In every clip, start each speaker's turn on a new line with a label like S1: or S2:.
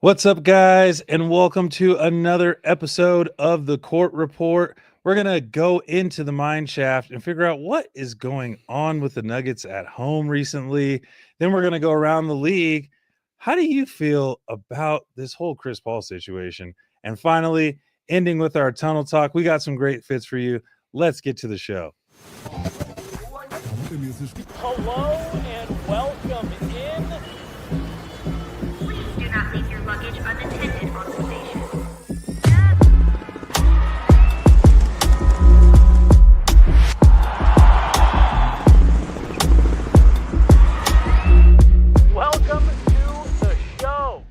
S1: What's up, guys, and welcome to another episode of the Court Report. We're going to go into the mine shaft and figure out what is going on with the Nuggets at home recently. Then we're going to go around the league. How do you feel about this whole Chris Paul situation? And finally, ending with our tunnel talk. We got some great fits for you. Let's get to the show.
S2: Hello and welcome in.
S3: Please do not leave your luggage unattended on the station.
S2: Welcome to the show.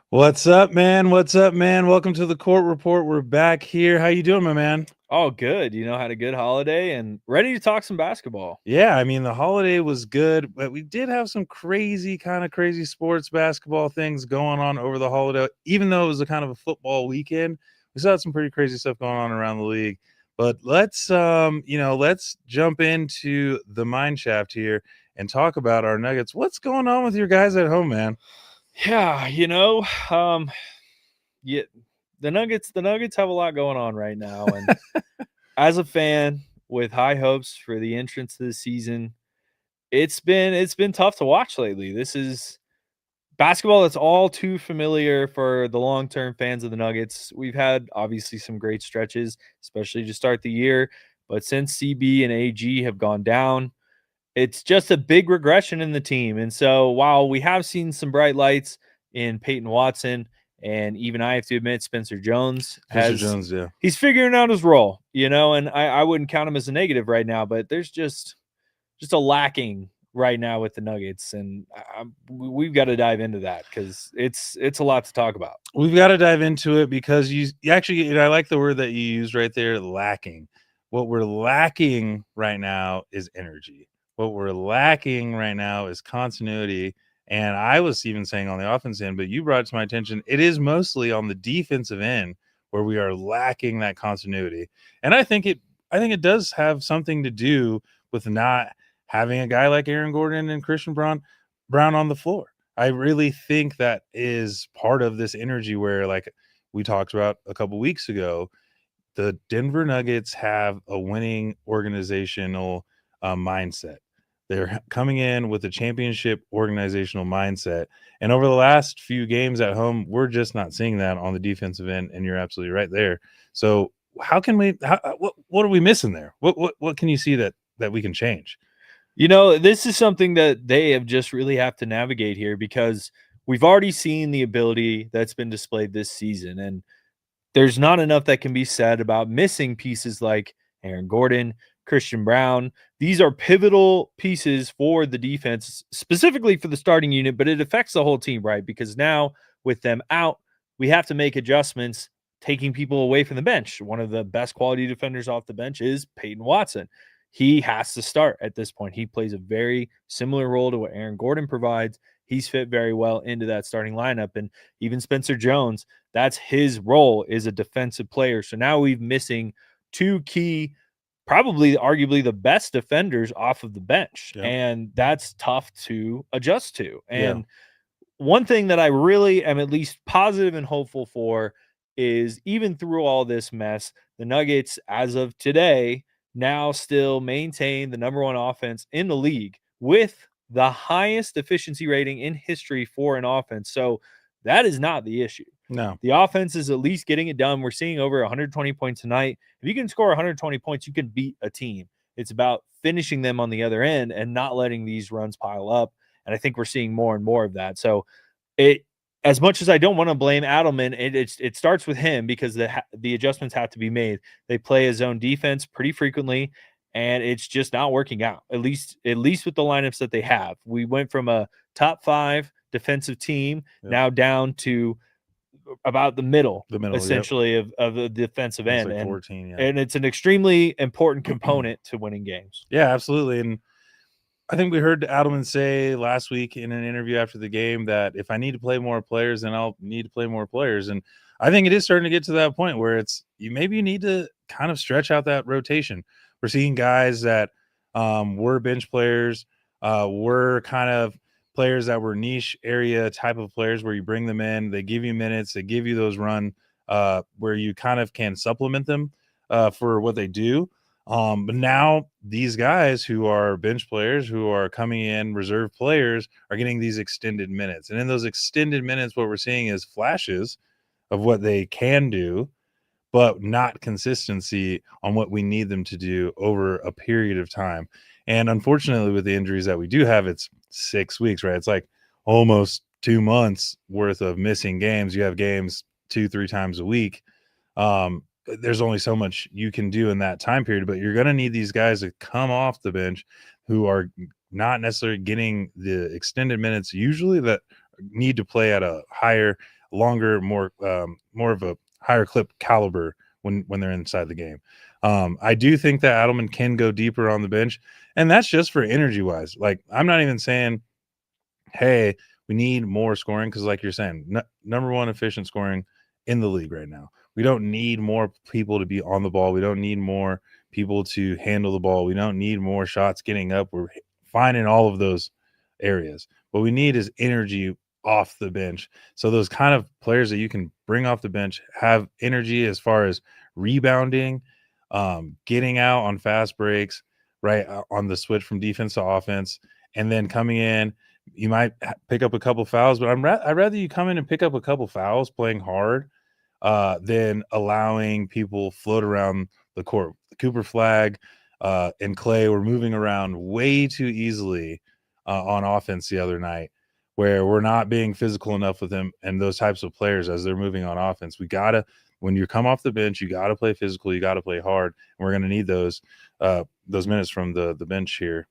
S1: What's up, man? What's up, man? Welcome to the Court Report. We're back here. How you doing, my man?
S2: Oh, good. Had a good holiday and ready to talk some basketball.
S1: Yeah, I mean, the holiday was good, but we did have some crazy sports basketball things going on over the holiday. Even though it was a kind of a football weekend, we still had some pretty crazy stuff going on around the league. But let's jump into the mine shaft here and talk about our Nuggets. What's going on with your guys at home, man?
S2: Yeah, the Nuggets have a lot going on right now, and as a fan with high hopes for the entrance to the season, it's been tough to watch lately. This is basketball that's all too familiar for the long-term fans of the Nuggets. We've had obviously some great stretches, especially to start the year, but since CB and AG have gone down, it's just a big regression in the team. And so while we have seen some bright lights in Peyton Watson, and even I have to admit Spencer Jones
S1: Yeah.
S2: he's figuring out his role, and I wouldn't count him as a negative right now, but there's just a lacking right now with the Nuggets, and we've got to dive into that because it's a lot to talk about.
S1: We've got to dive into it because you actually, I like the word that you used right there, lacking. What we're lacking right now is energy. What we're lacking right now is continuity. And I was even saying on the offense end, but you brought it to my attention, it is mostly on the defensive end where we are lacking that continuity. And I think it does have something to do with not having a guy like Aaron Gordon and Christian Brown on the floor. I really think that is part of this energy where, like we talked about a couple weeks ago, the Denver Nuggets have a winning organizational mindset. They're coming in with a championship organizational mindset. And over the last few games at home, we're just not seeing that on the defensive end. And you're absolutely right there. So what are we missing there? What can you see that we can change?
S2: This is something that they have just really have to navigate here because we've already seen the ability that's been displayed this season. And there's not enough that can be said about missing pieces like Aaron Gordon, Christian Brown. These are pivotal pieces for the defense, specifically for the starting unit, but it affects the whole team, right? Because now with them out, we have to make adjustments, taking people away from the bench. One of the best quality defenders off the bench is Peyton Watson. He has to start at this point. He plays a very similar role to what Aaron Gordon provides. He's fit very well into that starting lineup. And even Spencer Jones, that's his role, is a defensive player. So now we've missing two key, probably arguably the best defenders off of the bench.
S1: Yep.
S2: And that's tough to adjust to. And
S1: Yeah.
S2: one thing that I really am at least positive and hopeful for is even through all this mess, the Nuggets, as of today, now still maintain the number one offense in the league with the highest efficiency rating in history for an offense. So that is not the issue.
S1: No.
S2: The offense is at least getting it done. We're seeing over 120 points tonight. If you can score 120 points, you can beat a team. It's about finishing them on the other end and not letting these runs pile up. And I think we're seeing more and more of that. So as much as I don't want to blame Adelman, it starts with him because the adjustments have to be made. They play a zone defense pretty frequently, and it's just not working out. At least with the lineups that they have. We went from a top 5 defensive team now down to about the middle essentially of the defensive end.
S1: Like
S2: and
S1: 14, yeah.
S2: And it's an extremely important component to winning games.
S1: Yeah, absolutely. And I think we heard Adelman say last week in an interview after the game that if I need to play more players, then I'll need to play more players. And I think it is starting to get to that point where you need to kind of stretch out that rotation. We're seeing guys that were bench players, were kind of players that were niche area type of players where you bring them in, they give you minutes, they give you those run where you kind of can supplement them for what they do. But now these guys who are bench players, who are coming in, reserve players, are getting these extended minutes. And in those extended minutes, what we're seeing is flashes of what they can do, but not consistency on what we need them to do over a period of time. And unfortunately, with the injuries that we do have, it's 6 weeks, right? It's like almost 2 months worth of missing games. You have games 2-3 times a week. There's only so much you can do in that time period, but you're going to need these guys to come off the bench who are not necessarily getting the extended minutes usually, that need to play at a higher, longer, more of a higher clip caliber when they're inside the game. I do think that Adelman can go deeper on the bench, and that's just for energy wise. Like, I'm not even saying, hey, we need more scoring, because like you're saying, number one efficient scoring in the league right now. We don't need more people to be on the ball. We don't need more people to handle the ball. We don't need more shots getting up. We're fine in all of those areas. What we need is energy off the bench. So those kind of players that you can bring off the bench have energy as far as rebounding, getting out on fast breaks, right, on the switch from defense to offense, and then coming in. You might pick up a couple fouls, but I'd rather you come in and pick up a couple fouls playing hard than allowing people float around the court. Cooper Flag and Clay were moving around way too easily on offense the other night, where we're not being physical enough with them and those types of players as they're moving on offense. We gotta, when you come off the bench, you gotta play physical, you gotta play hard, and we're gonna need those minutes from the bench here,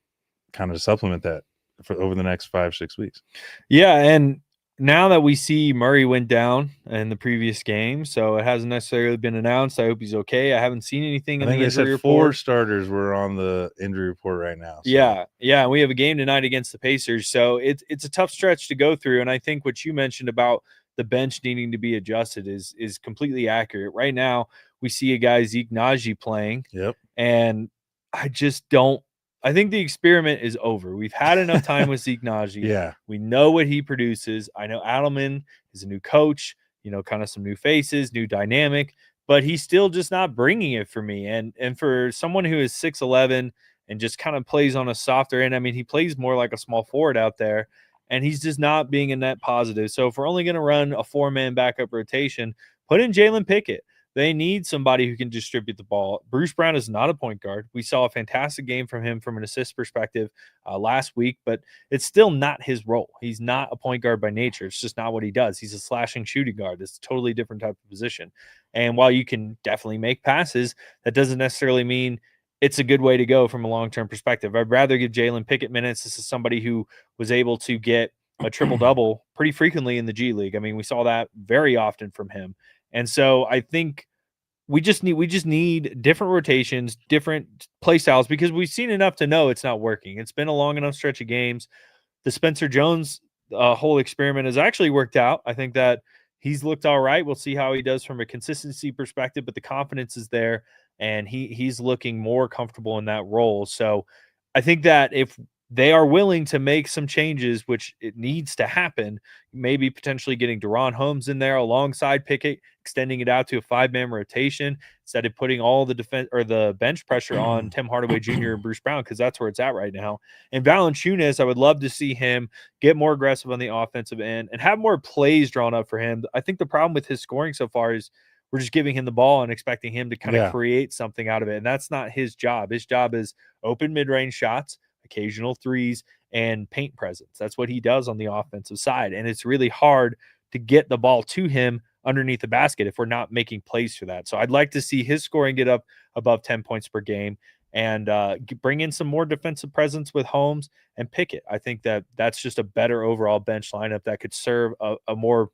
S1: kind of to supplement that for over the next 5-6 weeks.
S2: Yeah, and now that we see Murray went down in the previous game, so it hasn't necessarily been announced. I hope he's okay. I haven't seen anything
S1: I
S2: in
S1: think
S2: the
S1: they said
S2: injury
S1: 4
S2: report.
S1: starters were on the injury report right now. So.
S2: Yeah, we have a game tonight against the Pacers, so it's a tough stretch to go through. And I think what you mentioned about the bench needing to be adjusted is completely accurate. Right now, we see a guy, Zeke Naji, playing.
S1: Yep.
S2: And I just don't. I think the experiment is over. We've had enough time with Zeke Naji.
S1: Yeah.
S2: We know what he produces. I know Adelman is a new coach, kind of some new faces, new dynamic, but he's still just not bringing it for me. And for someone who is 6'11" and just kind of plays on a softer end, I mean, he plays more like a small forward out there, and he's just not being a net positive. So if we're only going to run a 4-man backup rotation, put in Jalen Pickett. They need somebody who can distribute the ball. Bruce Brown is not a point guard. We saw a fantastic game from him from an assist perspective last week, but it's still not his role. He's not a point guard by nature. It's just not what he does. He's a slashing shooting guard. It's a totally different type of position. And while you can definitely make passes, that doesn't necessarily mean it's a good way to go from a long-term perspective. I'd rather give Jalen Pickett minutes. This is somebody who was able to get a triple-double pretty frequently in the G League. I mean, we saw that very often from him. And so I think we just need different rotations, different play styles, because we've seen enough to know it's not working. It's been a long enough stretch of games. The Spencer Jones whole experiment has actually worked out. I think that he's looked all right. We'll see how he does from a consistency perspective, but the confidence is there, and he's looking more comfortable in that role. So I think that if they are willing to make some changes, which it needs to happen, maybe potentially getting Deron Holmes in there alongside Pickett, extending it out to a 5-man rotation instead of putting all the defense or the bench pressure on Tim Hardaway Jr. and Bruce Brown, because that's where it's at right now. And Valanciunas, I would love to see him get more aggressive on the offensive end and have more plays drawn up for him. I think the problem with his scoring so far is we're just giving him the ball and expecting him to kind of create something out of it. And that's not his job. His job is open mid-range shots, occasional threes, and paint presence. That's what he does on the offensive side. And it's really hard to get the ball to him underneath the basket if we're not making plays for that. So I'd like to see his scoring get up above 10 points per game and bring in some more defensive presence with Holmes and Pickett. I think that that's just a better overall bench lineup that could serve a more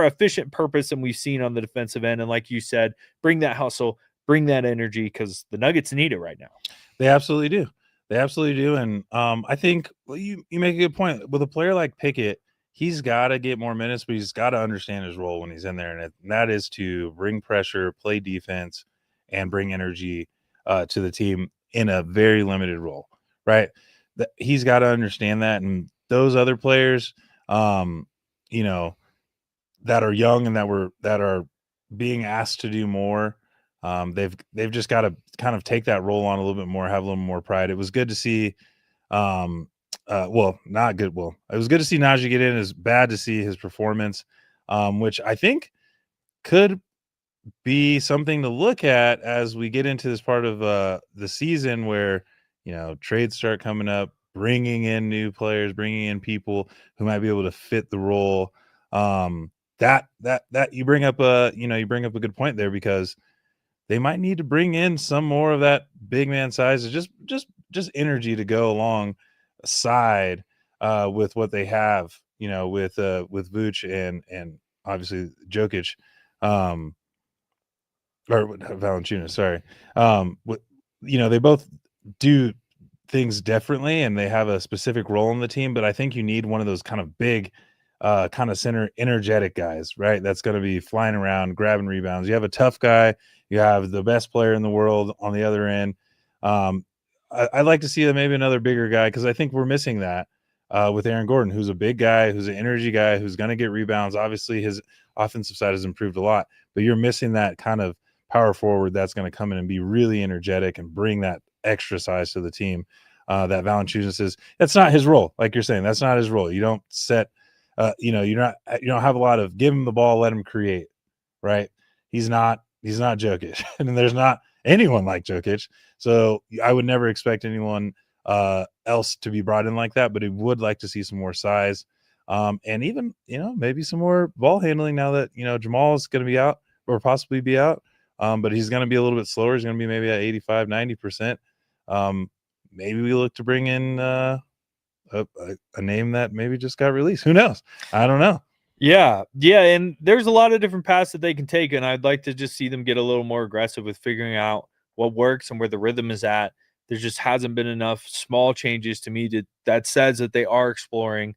S2: efficient purpose than we've seen on the defensive end. And like you said, bring that hustle, bring that energy, because the Nuggets need it right now.
S1: They absolutely do. They absolutely do. And I think you make a good point. With a player like Pickett, he's got to get more minutes, but he's got to understand his role when he's in there. And that is to bring pressure, play defense, and bring energy to the team in a very limited role, right? He's got to understand that. And those other players, you know, that are young and that are being asked to do more. They've just got to kind of take that role on a little bit more, have a little more pride. It was good to see. Well, not good. Well, it was good to see Najee get in. It's bad to see his performance, which I think could be something to look at as we get into this part of the season where, trades start coming up, bringing in new players, bringing in people who might be able to fit the role. That you bring up a good point there, because they might need to bring in some more of that big man size, just energy to go along side with what they have, with Vooch and obviously Jokic, or Valanciunas, sorry. They both do things differently and they have a specific role in the team, but I think you need one of those kind of big, kind of center energetic guys, right? That's going to be flying around, grabbing rebounds. You have a tough guy, you have the best player in the world on the other end. I'd like to see maybe another bigger guy, because I think we're missing that with Aaron Gordon, who's a big guy, who's an energy guy, who's going to get rebounds. Obviously, his offensive side has improved a lot, but you're missing that kind of power forward that's going to come in and be really energetic and bring that extra size to the team. That Valanciunas is. That's not his role, like you're saying. That's not his role. You don't set. You don't have a lot of give him the ball, let him create. Right? He's not Jokic, and there's not anyone like Jokic. So I would never expect anyone else to be brought in like that. But he would like to see some more size, and even maybe some more ball handling now that Jamal is going to be out or possibly be out. But he's going to be a little bit slower. He's going to be maybe at 85, 90%. Maybe we look to bring in a name that maybe just got released. Who knows? I don't know.
S2: Yeah. And there's a lot of different paths that they can take. And I'd like to just see them get a little more aggressive with figuring out what works and where the rhythm is at. There just hasn't been enough small changes to me that says that they are exploring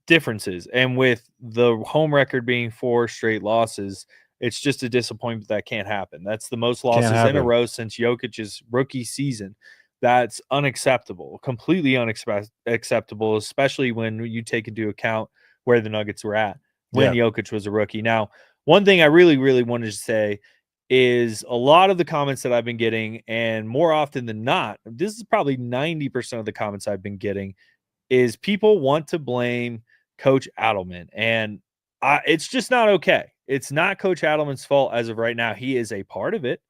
S2: differences. And with the home record being 4 straight losses, it's just a disappointment that can't happen. That's the most losses in a row since Jokic's rookie season. That's unacceptable, completely unacceptable, especially when you take into account where the Nuggets were at when Jokic was a rookie. Now, one thing I really, really wanted to say is a lot of the comments that I've been getting, and more often than not, this is probably 90% of the comments I've been getting, is people want to blame Coach Adelman. And it's just not okay. It's not Coach Adelman's fault as of right now. He is a part of it.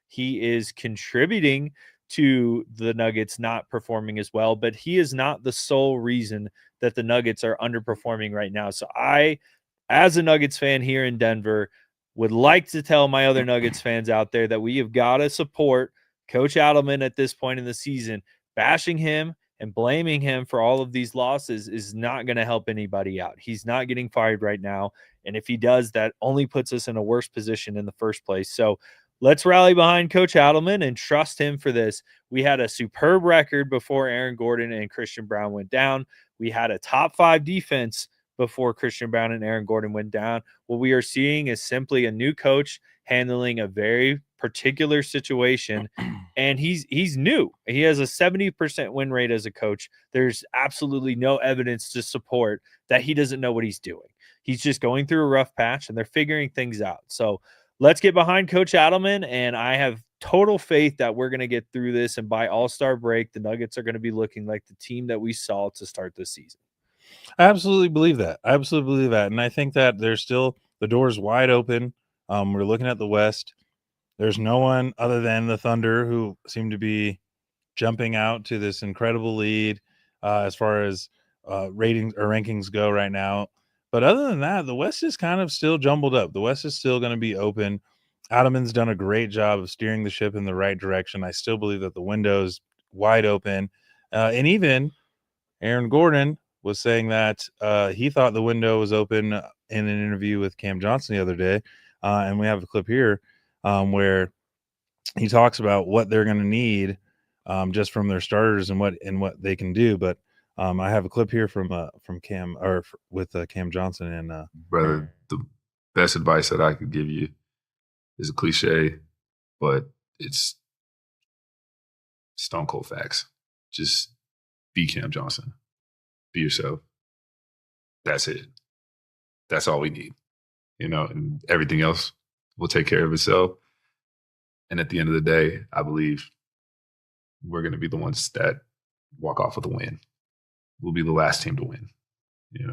S2: He is contributing to the Nuggets not performing as well, but he is not the sole reason that the Nuggets are underperforming right now. So I, as a Nuggets fan here in Denver, would like to tell my other Nuggets fans out there that we have got to support Coach Adelman at this point in the season. Bashing him and blaming him for all of these losses is not going to help anybody out. He's not getting fired right now. And if he does, that only puts us in a worse position in the first place. So let's rally behind Coach Adelman and trust him for this. We had a superb record before Aaron Gordon and Christian Braun went down. We had a top 5 defense before Christian Braun and Aaron Gordon went down. What we are seeing is simply a new coach handling a very particular situation, and he's new. He has a 70% win rate as a coach. There's absolutely no evidence to support that he doesn't know what he's doing. He's just going through a rough patch, and they're figuring things out. So let's get behind Coach Adelman, and I have total faith that we're going to get through this, and by All-Star break, the Nuggets are going to be looking like the team that we saw to start this season.
S1: I absolutely believe that. And I think that there's still the door's wide open. We're looking at the West. There's no one other than the Thunder who seem to be jumping out to this incredible lead as far as ratings or rankings go right now. But other than that, the West is kind of still jumbled up. The West is still going to be open. Adelman's done a great job of steering the ship in the right direction. I still believe that the window's wide open. And even Aaron Gordon was saying that he thought the window was open in an interview with Cam Johnson the other day. And we have a clip here where he talks about what they're going to need just from their starters and what they can do. But I have a clip here from Cam with Cam Johnson. And
S4: brother, the best advice that I could give you is a cliche, but it's stone cold facts. Just be Cam Johnson. Be yourself. That's it. That's all we need, and everything else will take care of itself. And at the end of the day, I believe we're going to be the ones that walk off with a win. We'll be the last team to win.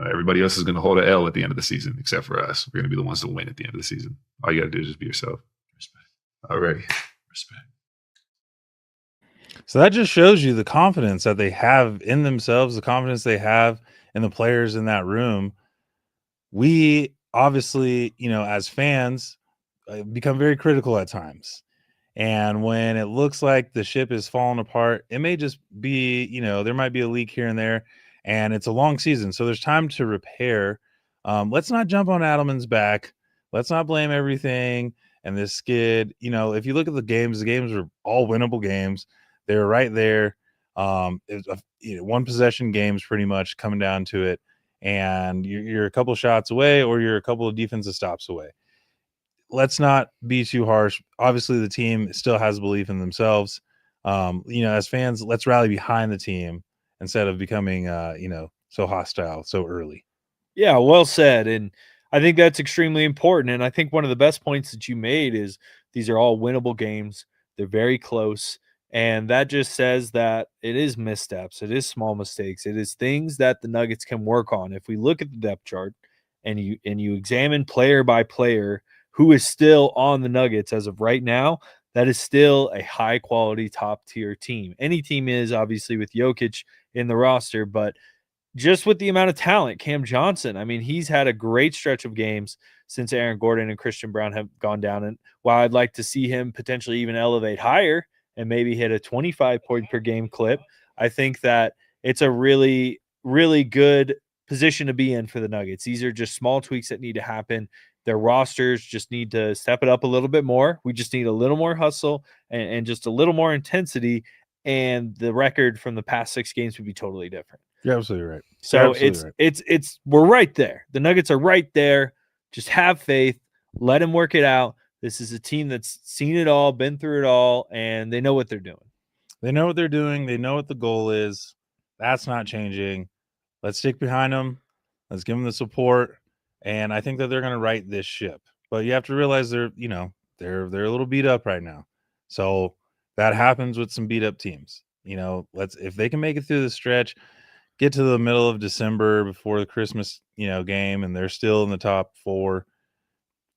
S4: Everybody else is going to hold an L at the end of the season, except for us. We're going to be the ones to win at the end of the season. All you got to do is just be yourself.
S5: Respect.
S4: All right.
S5: Respect.
S1: So that just shows you the confidence that they have in themselves, the confidence they have in the players in that room. We obviously, as fans, become very critical at times. And when it looks like the ship is falling apart, it may just be, there might be a leak here and there, and it's a long season. So there's time to repair. Let's not jump on Adelman's back. Let's not blame everything and this skid. If you look at the games were all winnable games. They were right there. It was one possession games pretty much coming down to it. And you're a couple shots away or you're a couple of defensive stops away. Let's not be too harsh. Obviously, the team still has belief in themselves. As fans, let's rally behind the team instead of becoming, so hostile so early.
S2: Yeah, well said. And I think that's extremely important. And I think one of the best points that you made is these are all winnable games. They're very close. And that just says that it is missteps. It is small mistakes. It is things that the Nuggets can work on. If we look at the depth chart and you examine player by player who is still on the Nuggets as of right now, that is still a high quality top tier team. Any team is, obviously, with Jokic in the roster, but just with the amount of talent, Cam Johnson, I mean, he's had a great stretch of games since Aaron Gordon and Christian Brown have gone down. And while I'd like to see him potentially even elevate higher and maybe hit a 25 point per game clip, I think that it's a really, really good position to be in for the Nuggets. These are just small tweaks that need to happen. Their rosters just need to step it up a little bit more. We just need a little more hustle and just a little more intensity. And the record from the past 6 games would be totally different.
S1: You're absolutely right.
S2: So it's we're right there. The Nuggets are right there. Just have faith. Let them work it out. This is a team that's seen it all, been through it all, and they know what they're doing.
S1: They know what they're doing. They know what the goal is. That's not changing. Let's stick behind them. Let's give them the support. And I think that they're going to right this ship. But you have to realize they're a little beat up right now. So that happens with some beat up teams. If they can make it through the stretch, get to the middle of December before the Christmas, game, and they're still in the top 4,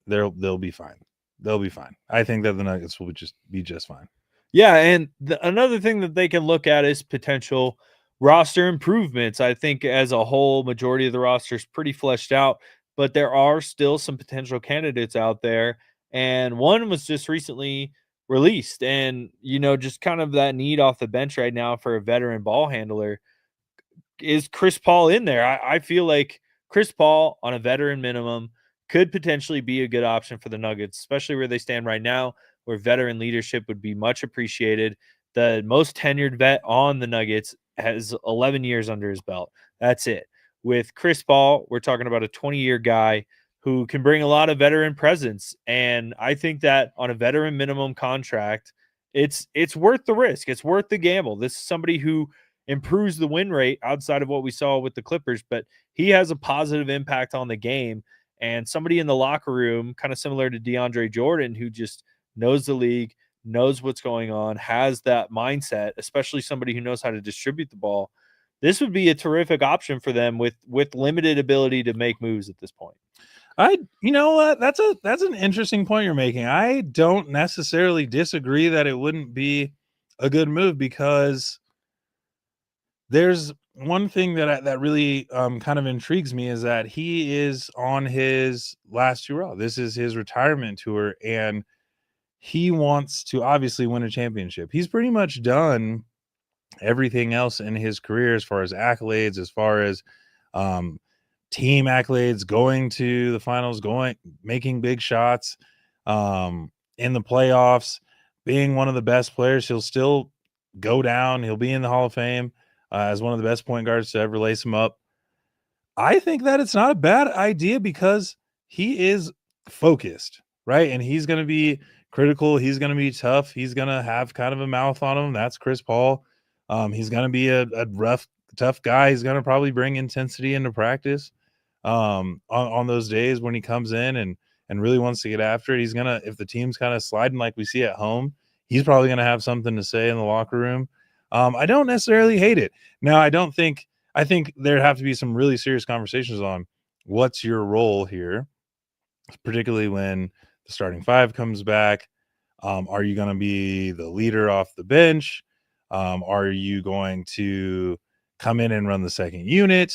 S1: they'll be fine. They'll be fine. I think that the Nuggets will be just fine.
S2: Yeah, and another thing that they can look at is potential roster improvements. I think as a whole, majority of the roster is pretty fleshed out, but there are still some potential candidates out there. And one was just recently released. And, just kind of that need off the bench right now for a veteran ball handler. Is Chris Paul in there? I feel like Chris Paul on a veteran minimum could potentially be a good option for the Nuggets, especially where they stand right now, where veteran leadership would be much appreciated. The most tenured vet on the Nuggets has 11 years under his belt. That's it. With Chris Paul, we're talking about a 20-year guy who can bring a lot of veteran presence. And I think that on a veteran minimum contract, it's worth the risk. It's worth the gamble. This is somebody who improves the win rate outside of what we saw with the Clippers, but he has a positive impact on the game, and somebody in the locker room, kind of similar to DeAndre Jordan, who just knows the league, knows what's going on, has that mindset, especially somebody who knows how to distribute the ball. This would be a terrific option for them with limited ability to make moves at this point.
S1: You know what? That's an interesting point you're making. I don't necessarily disagree that it wouldn't be a good move, because there's one thing that really kind of intrigues me is that he is on his last hurrah. This is his retirement tour, and he wants to obviously win a championship. He's pretty much done everything else in his career as far as accolades, as far as team accolades, going to the finals, making big shots in the playoffs, being one of the best players. He'll still go down. He'll be in the Hall of Fame as one of the best point guards to ever lace him up. I think that it's not a bad idea because he is focused, right? And he's going to be critical. He's going to be tough. He's going to have kind of a mouth on him. That's Chris Paul. He's going to be a rough, tough guy. He's going to probably bring intensity into practice. on those days when he comes in and really wants to get after it. He's gonna, if the team's kind of sliding like we see at home, he's probably gonna have something to say in the locker room. I don't necessarily hate it. Now, I think there'd have to be some really serious conversations on what's your role here, particularly when the starting five comes back. Are you going to be the leader off the bench? Are you going to come in and run the second unit?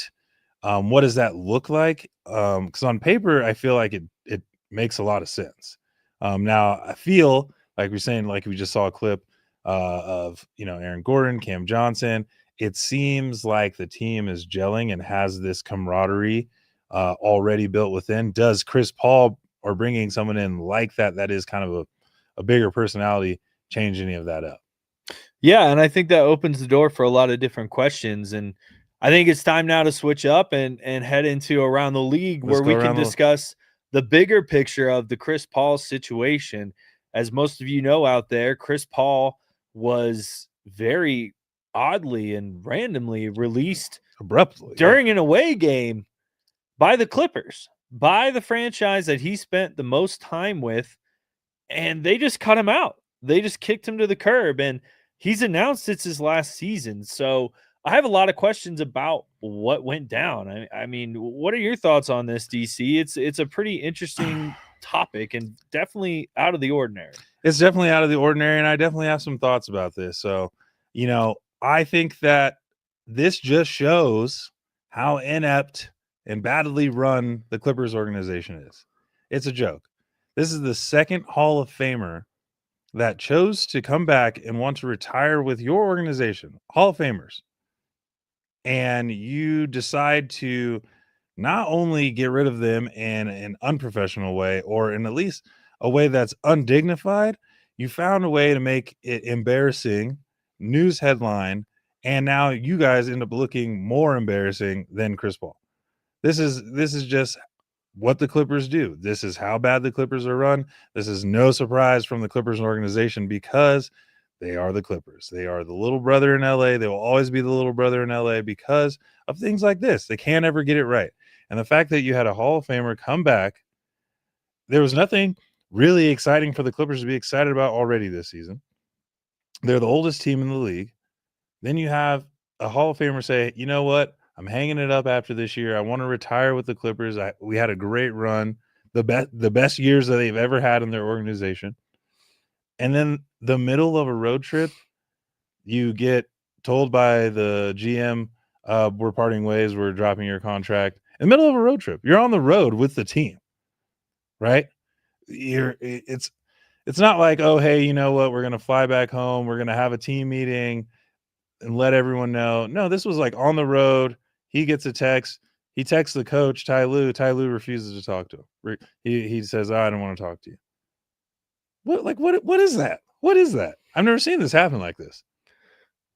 S1: What does that look like? Because on paper, I feel like it makes a lot of sense. Now, I feel like we're saying, like we just saw a clip of Aaron Gordon, Cam Johnson. It seems like the team is gelling and has this camaraderie already built within. Does Chris Paul or bringing someone in like that is kind of a bigger personality change any of that up?
S2: Yeah, and I think that opens the door for a lot of different questions. And I think it's time now to switch up and head into Around the League,
S1: Let's
S2: where
S1: go
S2: we
S1: around
S2: can
S1: the-
S2: discuss the bigger picture of the Chris Paul situation. As most of you know out there, Chris Paul was very oddly and randomly released
S1: Abruptly
S2: during an away game by the Clippers, by the franchise that he spent the most time with, and they just cut him out. They just kicked him to the curb, and he's announced it's his last season. So I have a lot of questions about what went down. I mean, what are your thoughts on this, DC? It's a pretty interesting topic and definitely out of the ordinary.
S1: It's definitely out of the ordinary, and I definitely have some thoughts about this. So, I think that this just shows how inept and badly run the Clippers organization is. It's a joke. This is the second Hall of Famer that chose to come back and want to retire with your organization, Hall of Famers. And you decide to not only get rid of them in an unprofessional way, or in at least a way that's undignified, you found a way to make it embarrassing, news headline, and now you guys end up looking more embarrassing than Chris Paul. This is just what the Clippers do. This is how bad the Clippers are run. This is no surprise from the Clippers organization, because they are the Clippers. They are the little brother in LA. They will always be the little brother in LA because of things like this. They can't ever get it right. And the fact that you had a Hall of Famer come back, there was nothing really exciting for the Clippers to be excited about already this season. They're the oldest team in the league. Then you have a Hall of Famer say, you know what? I'm hanging it up after this year. I want to retire with the Clippers. We had a great run, the best years that they've ever had in their organization. And then the middle of a road trip, you get told by the GM, we're parting ways, we're dropping your contract. In the middle of a road trip, you're on the road with the team, right? It's not like, oh, hey, you know what? We're going to fly back home. We're going to have a team meeting and let everyone know. No, this was like on the road. He gets a text. He texts the coach, Ty Lue. Ty Lue refuses to talk to him. He says, oh, I don't want to talk to you. What is that? What is that? I've never seen this happen like this.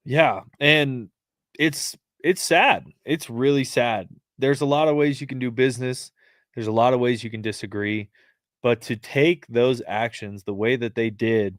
S2: Yeah, and it's sad. It's really sad. There's a lot of ways you can do business. There's a lot of ways you can disagree, but to take those actions the way that they did,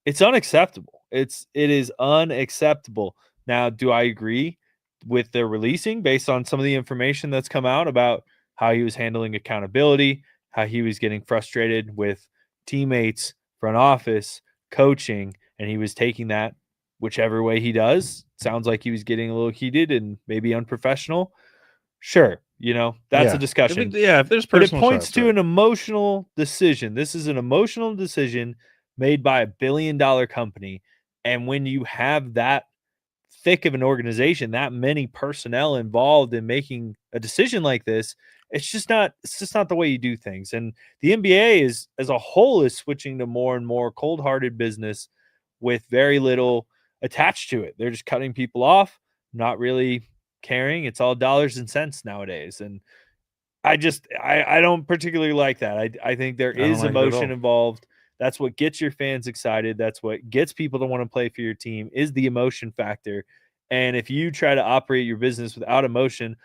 S2: it's unacceptable. It is unacceptable. Now, do I agree with their releasing based on some of the information that's come out about how he was handling accountability, how he was getting frustrated with teammates, front office, coaching, and he was taking that whichever way he does? Sounds like he was getting a little heated and maybe unprofessional. Sure, that's a discussion.
S1: If there's
S2: But it
S1: personal
S2: points
S1: shots,
S2: to
S1: right.
S2: an emotional decision. This is an emotional decision made by $1 billion company. And when you have that thick of an organization, that many personnel involved in making a decision like this, it's just not the way you do things. And the NBA is, as a whole, is switching to more and more cold-hearted business with very little attached to it. They're just cutting people off, not really caring. It's all dollars and cents nowadays. And I don't particularly like that. I think there
S1: don't
S2: is
S1: like it at
S2: emotion
S1: all.
S2: involved. That's what gets your fans excited. That's what gets people to want to play for your team, is the emotion factor. And if you try to operate your business without emotion,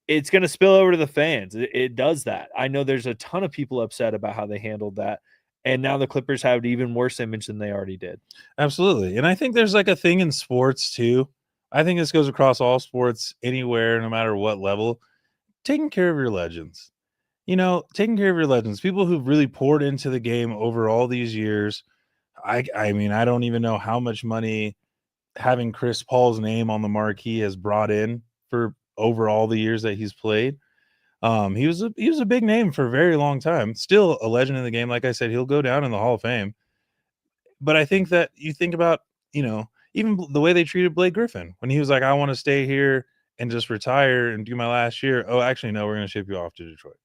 S2: it's going to spill over to the fans. It does that. I know there's a ton of people upset about how they handled that. And now the Clippers have an even worse image than they already did.
S1: Absolutely. And I think there's like a thing in sports too. I think this goes across all sports, anywhere, no matter what level. taking care of your legends. Taking care of your legends, people who've really poured into the game over all these years. I mean, I don't even know how much money having Chris Paul's name on the marquee has brought in for over all the years that he's played. He was a big name for a very long time. Still a legend in the game. Like I said, he'll go down in the Hall of Fame. But I think that you think about, even the way they treated Blake Griffin when he was like, I want to stay here and just retire and do my last year. Oh, actually, no, we're going to ship you off to Detroit.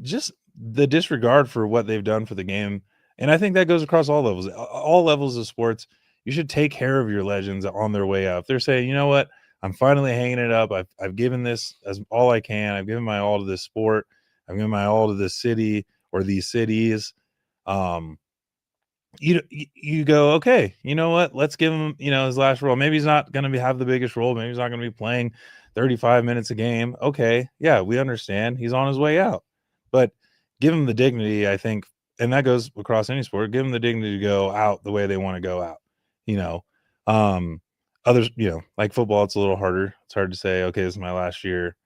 S1: Just the disregard for what they've done for the game. And I think that goes across all levels of sports. You should take care of your legends on their way out. If they're saying, you know what, I'm finally hanging it up. I've given this as all I can. I've given my all to this sport. I've given my all to this city or these cities. You go, okay, you know what? Let's give him, his last role. Maybe he's not going to have the biggest role. Maybe he's not going to be playing 35 minutes a game. Okay, yeah, we understand. He's on his way out. But give him the dignity, I think, and that goes across any sport. Give them the dignity to go out the way they want to go out. Others, like football, it's a little harder. It's hard to say, okay, this is my last year,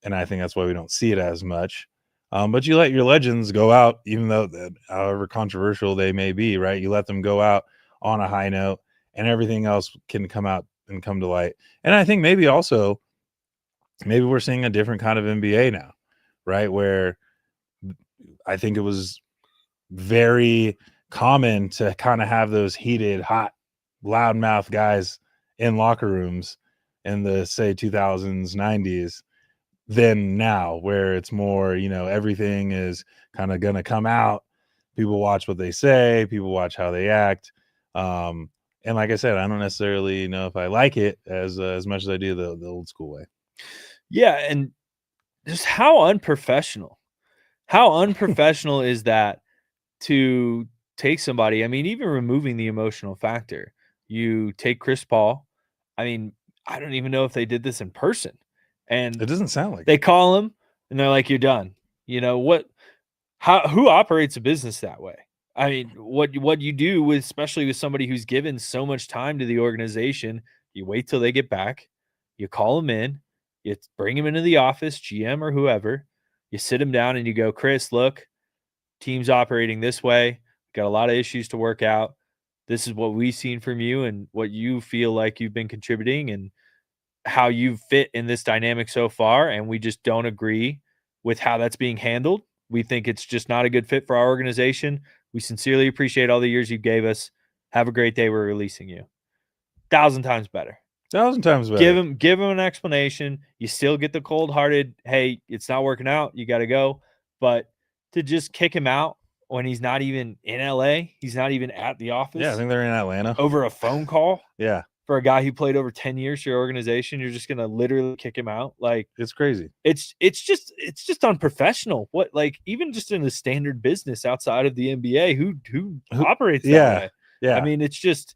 S1: and I think that's why we don't see it as much. But you let your legends go out, even though however controversial they may be, right? You let them go out on a high note, and everything else can come out and come to light. And I think maybe we're seeing a different kind of NBA now, right? Where I think it was very common to kind of have those heated, hot, loudmouth guys in locker rooms in the, say, 2000s, 90s than now, where it's more, everything is kind of going to come out. People watch what they say. People watch how they act. And like I said, I don't necessarily know if I like it as much as I do the old school way.
S2: Yeah, and just how unprofessional is that to take somebody? I mean, even removing the emotional factor, you take Chris Paul. I mean, I don't even know if they did this in person. And
S1: it doesn't sound like
S2: they call him and they're like, you're done. Who operates a business that way? I mean, what you do especially with somebody who's given so much time to the organization, you wait till they get back, you call them in, you bring him into the office, GM or whoever, you sit him down and you go, Chris, look, team's operating this way. Got a lot of issues to work out. This is what we've seen from you and what you feel like you've been contributing and how you fit in this dynamic so far. And we just don't agree with how that's being handled. We think it's just not a good fit for our organization. We sincerely appreciate all the years you gave us. Have a great day. We're releasing you. 1,000 times better.
S1: 1,000 times better.
S2: Give him an explanation. You still get the cold-hearted, hey, it's not working out. You got to go. But to just kick him out when he's not even in LA, he's not even at the office.
S1: Yeah, I think they're in Atlanta.
S2: Over a phone call.
S1: Yeah.
S2: For a guy who played over 10 years for your organization, you're just going to literally kick him out. Like,
S1: it's crazy.
S2: It's just unprofessional. What, like, even just in the standard business outside of the NBA, who operates that way?
S1: Yeah.
S2: I mean, it's just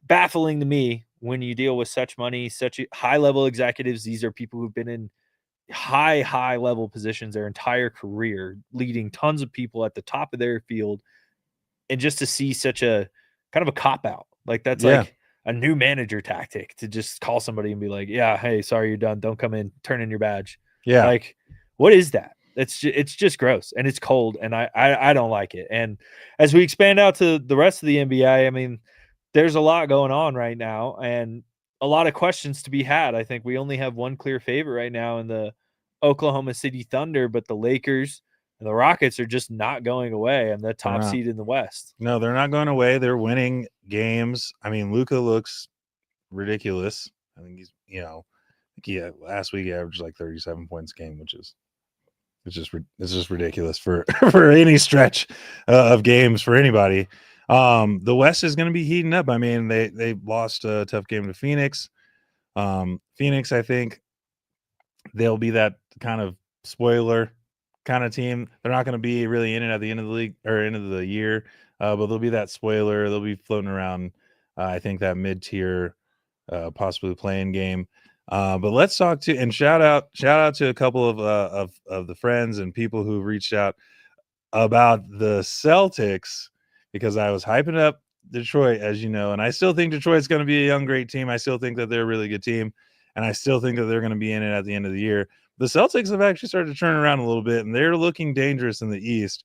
S2: baffling to me when you deal with such money, such high level executives. These are people who've been in high level positions their entire career, leading tons of people at the top of their field. And just to see such a kind of a cop out, like that's like a new manager tactic to just call somebody and be like, yeah, hey, sorry, you're done. Don't come in, turn in your badge.
S1: Yeah.
S2: Like, what is that? It's just gross and it's cold. And I don't like it. And as we expand out to the rest of the NBA, I mean, there's a lot going on right now and a lot of questions to be had. I think we only have one clear favorite right now in the Oklahoma City Thunder, but the Lakers and the Rockets are just not going away. And the top seed in the West.
S1: No, they're not going away. They're winning games. I mean, Luka looks ridiculous. I think he's, last week he averaged like 37 points a game, which is it's just ridiculous for for any stretch of games for anybody. The West is going to be heating up. I mean, they lost a tough game to Phoenix. Phoenix, I think they'll be that kind of spoiler kind of team. They're not going to be really in it at the end of the league or end of the year, but they'll be that spoiler. They'll be floating around. I think that mid-tier, possibly playing game. But let's talk to and shout out to a couple of the friends and people who reached out about the Celtics, because I was hyping up Detroit, as you know, and I still think Detroit's going to be a young, great team. I still think that they're a really good team. and I still think that they're going to be in it at the end of the year. The Celtics have actually started to turn around a little bit, and they're looking dangerous in the East.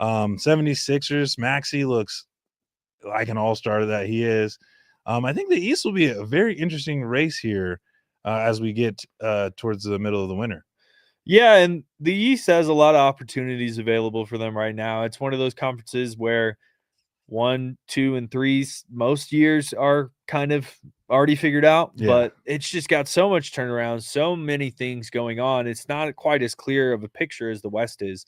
S1: 76ers, Maxey looks like an all-star that he is. I think the East will be a very interesting race here as we get towards the middle of the winter.
S2: Yeah, and the East has a lot of opportunities available for them right now. It's one of those conferences where 1, 2, and 3s most years are kind of already figured out, but it's just got so much turnaround, so many things going on. It's not quite as clear of a picture as the West is.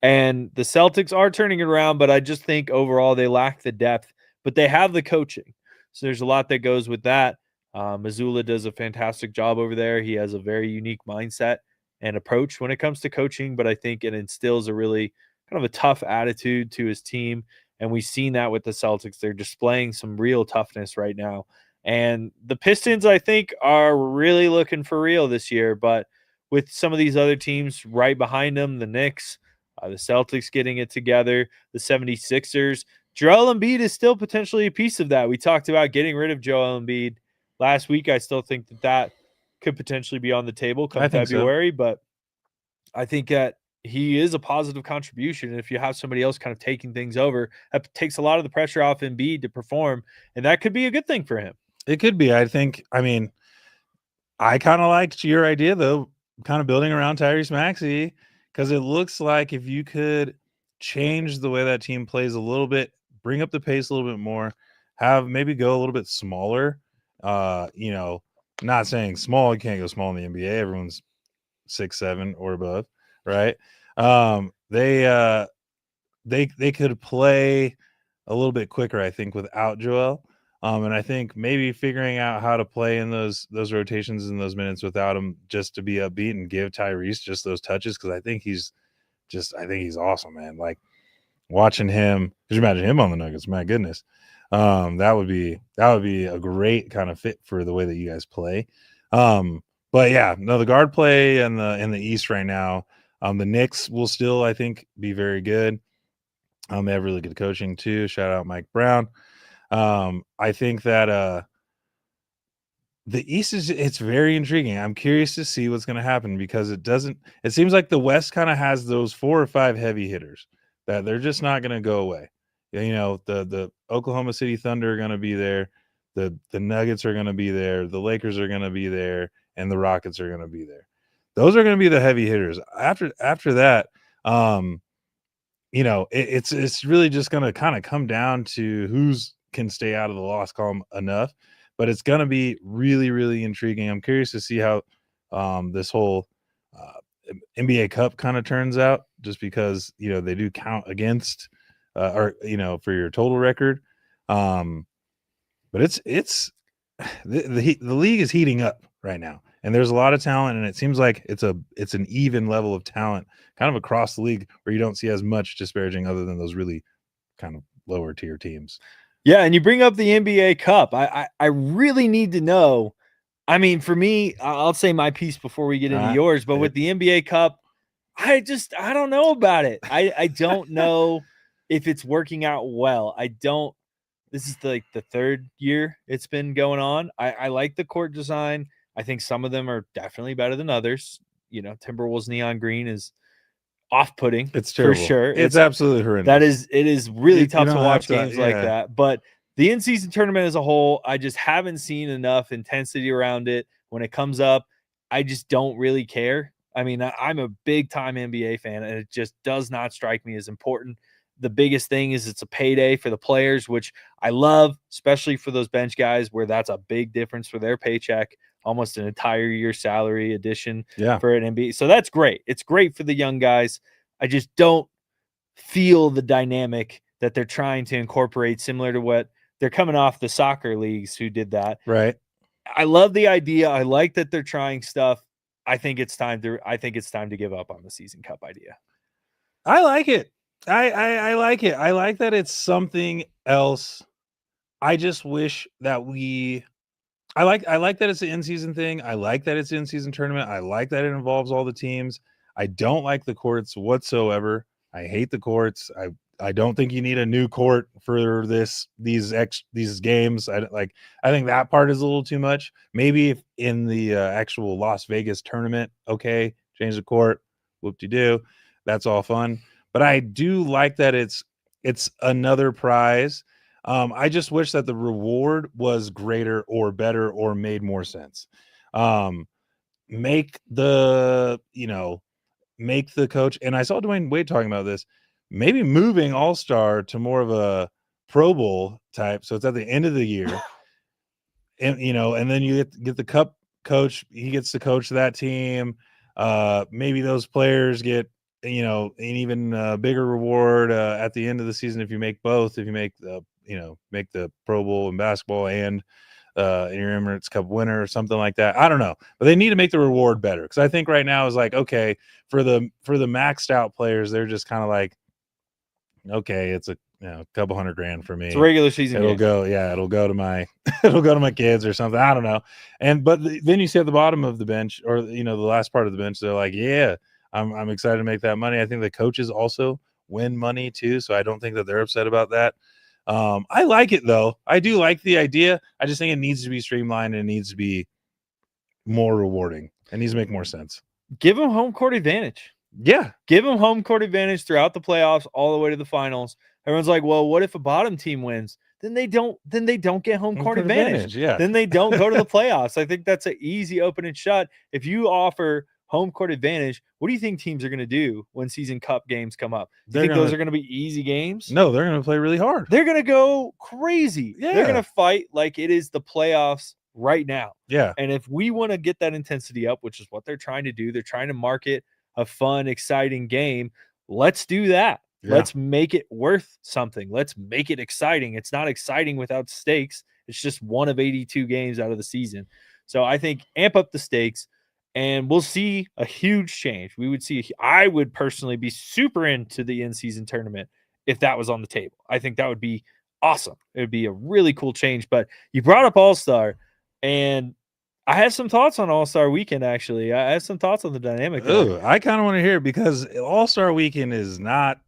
S2: And the Celtics are turning it around, but I just think overall they lack the depth, but they have the coaching. So there's a lot that goes with that. Mazzulla does a fantastic job over there. He has a very unique mindset and approach when it comes to coaching, but I think it instills a really kind of a tough attitude to his team. And we've seen that with the Celtics. They're displaying some real toughness right now. And the Pistons, I think, are really looking for real this year. But with some of these other teams right behind them, the Knicks, the Celtics getting it together, the 76ers, Joel Embiid is still potentially a piece of that. We talked about getting rid of Joel Embiid last week. I still think that could potentially be on the table come February, but I think that he is a positive contribution. And if you have somebody else kind of taking things over, that takes a lot of the pressure off Embiid to perform, and that could be a good thing for him.
S1: It could be. I mean, I kind of liked your idea, though, kind of building around Tyrese Maxey, because it looks like if you could change the way that team plays a little bit, bring up the pace a little bit more, maybe go a little bit smaller, not saying small, you can't go small in the NBA. Everyone's 6'7" or above, right? They could play a little bit quicker, I think, without Joel. And I think maybe figuring out how to play in those rotations in those minutes without him, just to be upbeat and give Tyrese just those touches, because I think he's awesome, man. Like watching him, could you imagine him on the Nuggets? My goodness. That would be a great kind of fit for the way that you guys play. But yeah, no, the guard play in the East right now, the Knicks will still, I think, be very good. They have really good coaching too. Shout out Mike Brown. I think that the East it's very intriguing. I'm curious to see what's going to happen, because it seems like the West kind of has those 4 or 5 heavy hitters that they're just not going to go away. The Oklahoma City Thunder are going to be there. The Nuggets are going to be there. The Lakers are going to be there, and the Rockets are going to be there. Those are going to be the heavy hitters. After that, it's really just going to kind of come down to who's can stay out of the loss column enough, but it's going to be really, really intriguing. I'm curious to see how this whole NBA Cup kind of turns out, just because, they do count against for your total record. But it's the league is heating up right now, and there's a lot of talent, and it seems like it's an even level of talent kind of across the league, where you don't see as much disparaging other than those really kind of lower tier teams.
S2: Yeah, and you bring up the NBA Cup. I really need to know. I mean, for me, I'll say my piece before we get into yours, but with the NBA Cup, I don't know about it. I don't know if it's working out well. This is the 3rd year it's been going on. I like the court design. I think some of them are definitely better than others. Timberwolves neon green is off-putting.
S1: It's terrible.
S2: For sure.
S1: It's absolutely horrendous.
S2: It is really tough to watch games like that. But the in-season tournament as a whole, I just haven't seen enough intensity around it. When it comes up, I just don't really care. I mean, I'm a big-time NBA fan, and it just does not strike me as important. The biggest thing is it's a payday for the players, which I love, especially for those bench guys, where that's a big difference for their paycheck, almost an entire year salary addition for an NBA. So that's great. It's great for the young guys. I just don't feel the dynamic that they're trying to incorporate, similar to what they're coming off the soccer leagues who did that.
S1: Right.
S2: I love the idea. I like that they're trying stuff. I think it's time to give up on the season cup idea.
S1: I like it. I like it. I like that it's something else. I just wish that I like that it's an in-season thing. I like that it's an in-season tournament. I like that it involves all the teams. I don't like the courts whatsoever. I hate the courts. I don't think you need a new court for these games. I think that part is a little too much. Maybe if in the actual Las Vegas tournament, okay, change the court, whoop-de-doo, that's all fun. But I do like that it's another prize. I just wish that the reward was greater or better or made more sense. Make the coach, and I saw Dwayne Wade talking about this, maybe moving All-Star to more of a Pro Bowl type, so it's at the end of the year. And and then you get the cup coach, he gets to coach that team. Maybe those players get an even bigger reward at the end of the season if you make both, if you make the make the Pro Bowl in basketball and your Emirates Cup winner or something like that. I don't know, but they need to make the reward better, because I think right now is like, okay, for the maxed out players, they're just kind of like, okay, it's a couple $100,000 for me.
S2: It's a regular season.
S1: It'll go to my it'll go to my kids or something. I don't know. But then you see at the bottom of the bench, or the last part of the bench, they're like, yeah, I'm excited to make that money. I think the coaches also win money too, so I don't think that they're upset about that. I like it though. I do like the idea. I just think it needs to be streamlined and it needs to be more rewarding. It needs to make more sense.
S2: Give them home court advantage.
S1: Yeah.
S2: Give them home court advantage throughout the playoffs, all the way to the finals. Everyone's like, well, what if a bottom team wins? Then they don't get home court advantage.
S1: Yeah.
S2: Then they don't go to the playoffs. I think that's an easy open and shut. If you offer home court advantage, what do you think teams are going to do when season cup games come up? Do you think those are going to be easy games?
S1: No, they're going to play really hard.
S2: They're going to go crazy.
S1: Yeah.
S2: They're going to fight like it is the playoffs right now.
S1: Yeah.
S2: And if we want to get that intensity up, which is what they're trying to do, they're trying to market a fun, exciting game. Let's do that. Yeah. Let's make it worth something. Let's make it exciting. It's not exciting without stakes. It's just one of 82 games out of the season. So I think amp up the stakes, and we'll see a huge change. I would personally be super into the in-season tournament if that was on the table. I think that would be awesome. It would be a really cool change. But you brought up All-Star, and I had some thoughts on All-Star Weekend, actually. I had some thoughts on the dynamic.
S1: Ooh, I kind of want to hear it, because All-Star Weekend is not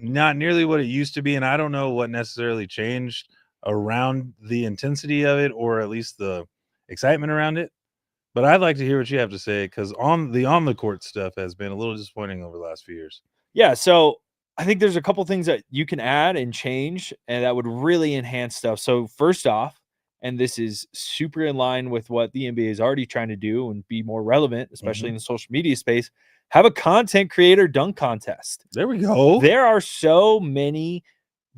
S1: nearly what it used to be, and I don't know what necessarily changed around the intensity of it, or at least the excitement around it. But I'd like to hear what you have to say, because on the court stuff has been a little disappointing over the last few years.
S2: Yeah, so I think there's a couple things that you can add and change, and that would really enhance stuff. So first off, and this is super in line with what the NBA is already trying to do and be more relevant, especially in the social media space, have a content creator dunk contest.
S1: There we go.
S2: There are so many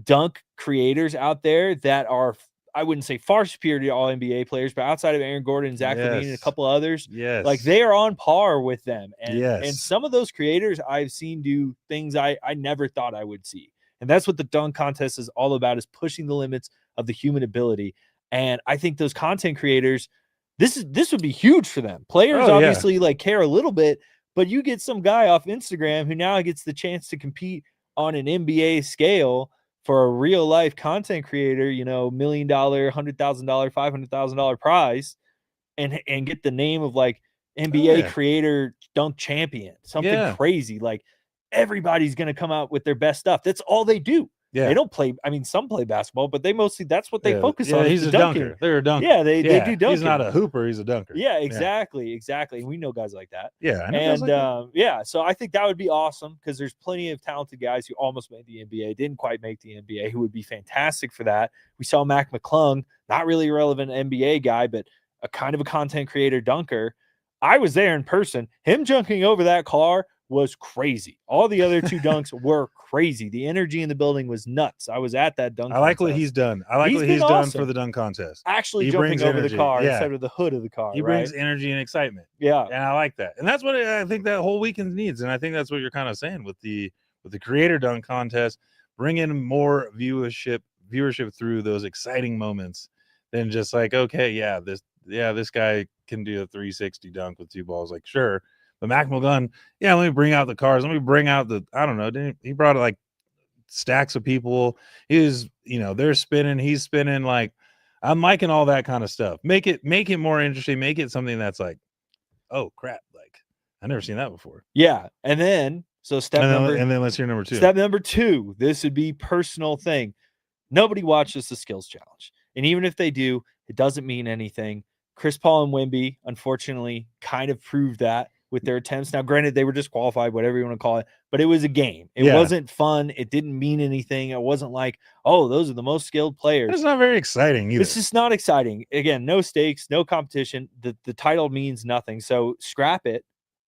S2: dunk creators out there that are, I wouldn't say far superior to all NBA players, but outside of Aaron Gordon, Zach LaVine, and a couple others, like they are on par with them. And some of those creators I've seen do things I never thought I would see. And that's what the dunk contest is all about, is pushing the limits of the human ability. And I think those content creators, this would be huge for them. Players obviously like care a little bit, but you get some guy off Instagram who now gets the chance to compete on an NBA scale for a real life content creator, $1 million, $100,000, $500,000 prize, and get the name of like NBA creator dunk champion, something crazy. Like everybody's going to come out with their best stuff. That's all they do. Yeah. They don't play. I mean, some play basketball, but they mostly, that's what they focus on.
S1: He's a dunker. They're a dunker.
S2: Yeah, they do dunking.
S1: He's not a hooper. He's a dunker.
S2: Yeah, exactly. And we know guys like that.
S1: Yeah.
S2: So I think that would be awesome, because there's plenty of talented guys who almost made the NBA, didn't quite make the NBA, who would be fantastic for that. We saw Mac McClung, not really a relevant NBA guy, but a kind of a content creator dunker. I was there in person. Him jumping over that car was crazy. All the other two dunks were crazy. The energy in the building was nuts. I was at that dunk.
S1: I like what he's done. I like what he's done for the dunk contest.
S2: Actually jumping over the car instead of the hood of the car.
S1: He brings energy and excitement.
S2: Yeah.
S1: And I like that. And that's what I think that whole weekend needs. And I think that's what you're kind of saying with the creator dunk contest. Bring in more viewership through those exciting moments than just like, okay, this guy can do a 360 dunk with two balls. Like, sure. But Mac McClung, let me bring out the cars. Let me bring out I don't know. He brought like stacks of people. He was, they're spinning. He's spinning. Like, I'm liking all that kind of stuff. Make it more interesting. Make it something that's like, oh crap, like I've never seen that before.
S2: Yeah, and then So step
S1: And
S2: number
S1: then let's hear number 2.
S2: Step number 2, this would be personal thing. Nobody watches the skills challenge. And even if they do, it doesn't mean anything. Chris Paul and Wemby, unfortunately, kind of proved that with their attempts. Now, granted, they were disqualified, whatever you want to call it, but it was a game. It
S1: Yeah.
S2: wasn't fun. It didn't mean anything. It wasn't like, oh, those are the most skilled players.
S1: It's not very exciting either.
S2: It's just not exciting. Again, no stakes, no competition. The title means nothing. So scrap it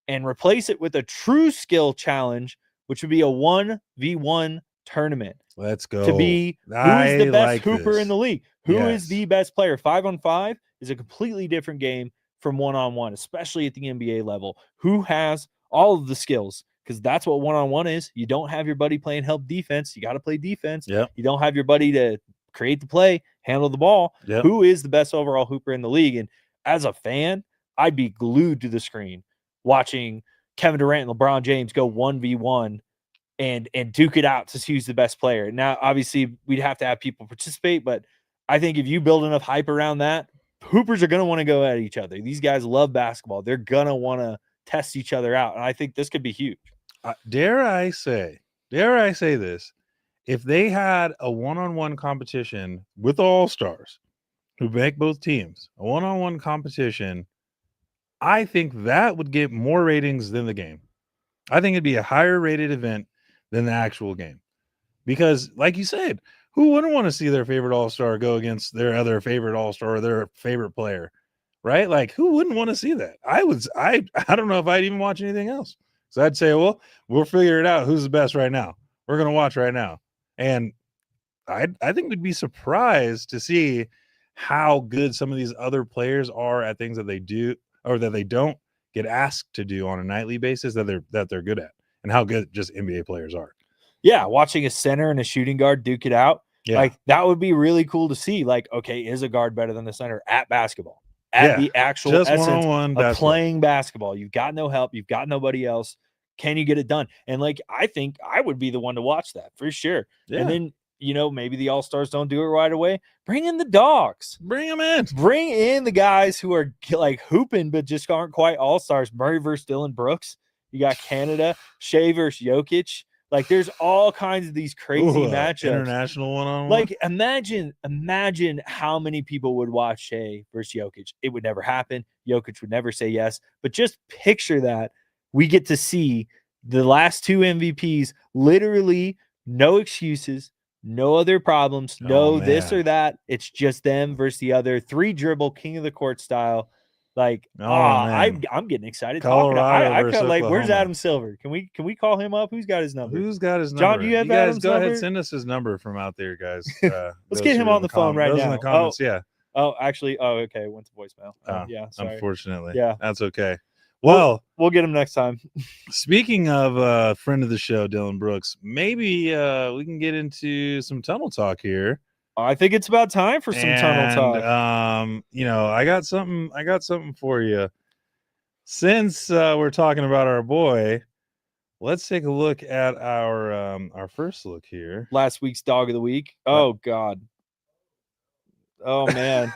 S2: and replace it with a true skill challenge, which would be a 1v1 tournament
S1: Let's go.
S2: to be who
S1: I
S2: is the best
S1: like
S2: hooper
S1: this.
S2: in the league. Who is
S1: Yes.
S2: the best player? 5-on-5 is a completely different game from 1-on-1, especially at the NBA level. Who has all of the skills? Because that's what 1-on-1 is. You don't have your buddy playing help defense. You got to play defense.
S1: Yep.
S2: You don't have your buddy to create the play, handle the ball.
S1: Yep.
S2: Who is the best overall hooper in the league? And as a fan, I'd be glued to the screen watching Kevin Durant and LeBron James go 1v1 and duke it out to see who's the best player. Now, obviously, we'd have to have people participate, but I think if you build enough hype around that, hoopers are going to want to go at each other. These guys love basketball. They're going to want to test each other out, and I think this could be huge.
S1: Dare I say this, if they had a one-on-one competition with all-stars who make both teams, a one-on-one competition, I think that would get more ratings than the game. I think it'd be a higher rated event than the actual game. Because like you said, who wouldn't want to see their favorite all-star go against their other favorite all-star or their favorite player? Right? Like, who wouldn't want to see that? I don't know if I'd even watch anything else. So I'd say, well, we'll figure it out. Who's the best right now? We're going to watch right now. And I think we'd be surprised to see how good some of these other players are at things that they do or that they don't get asked to do on a nightly basis that they're good at, and how good just NBA players are.
S2: Yeah, watching a center and a shooting guard duke it out, like that would be really cool to see. Like, okay, is a guard better than the center at basketball? At the actual
S1: just
S2: essence
S1: one-on-one
S2: of playing basketball. You've got no help. You've got nobody else. Can you get it done? And like, I think I would be the one to watch that for sure.
S1: Yeah.
S2: And then, maybe the all-stars don't do it right away. Bring in the dogs.
S1: Bring them in.
S2: Bring in the guys who are like hooping, but just aren't quite all-stars. Murray versus Dylan Brooks. You got Canada, Shea versus Jokic. Like, there's all kinds of these crazy matchups.
S1: International one-on-one.
S2: Like, imagine how many people would watch Shea versus Jokic. It would never happen. Jokic would never say yes. But just picture that. We get to see the last 2 MVPs, literally no excuses, no other problems, no this or that. It's just them versus the other. 3 dribble, king of the court style. Like, I'm getting excited.
S1: Colorado versus
S2: like, where's
S1: Oklahoma.
S2: Adam Silver? Can we call him up? Who's got his number?
S1: Who's got his number?
S2: John, do you have
S1: guys
S2: Adam's
S1: go
S2: number?
S1: ahead, send us his number from out there, guys.
S2: Let's get him on the phone right
S1: those
S2: now.
S1: in the comments, yeah.
S2: Oh, actually, okay, it went to voicemail. Yeah, sorry.
S1: Unfortunately.
S2: Yeah.
S1: That's okay. Well,
S2: we'll get him next time.
S1: Speaking of friend of the show, Dylan Brooks, maybe we can get into some tunnel talk here.
S2: I think it's about time for some tunnel talk.
S1: I got something for you. Since we're talking about our boy, let's take a look at our first look here.
S2: Last week's dog of the week. Oh God. Oh man.